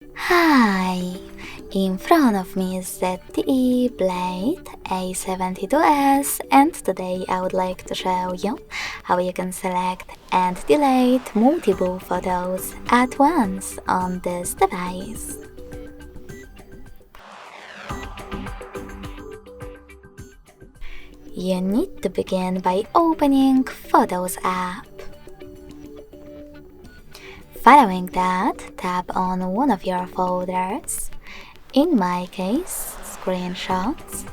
Hi! In front of me is ZTE Blade A72S, and today I would like to show you how you can select and delete multiple photos at once on this device. You need to begin by opening Photos app. Following that, tap on one of your folders, in my case, screenshots,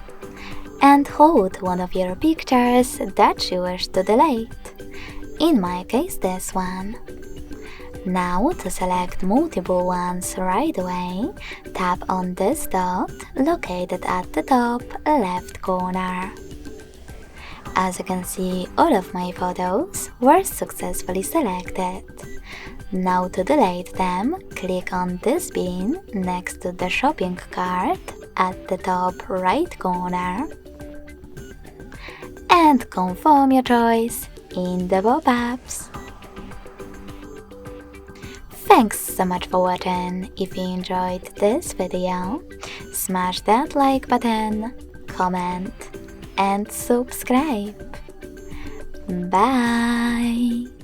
and hold one of your pictures that you wish to delete, in my case this one. Now to select multiple ones right away, tap on this dot located at the top left corner. As you can see, all of my photos were successfully selected. Now to delete them, click on this bin next to the shopping cart at the top right corner and confirm your choice in the pop-ups. Thanks so much for watching. If you enjoyed this video, smash that like button, comment and subscribe. Bye!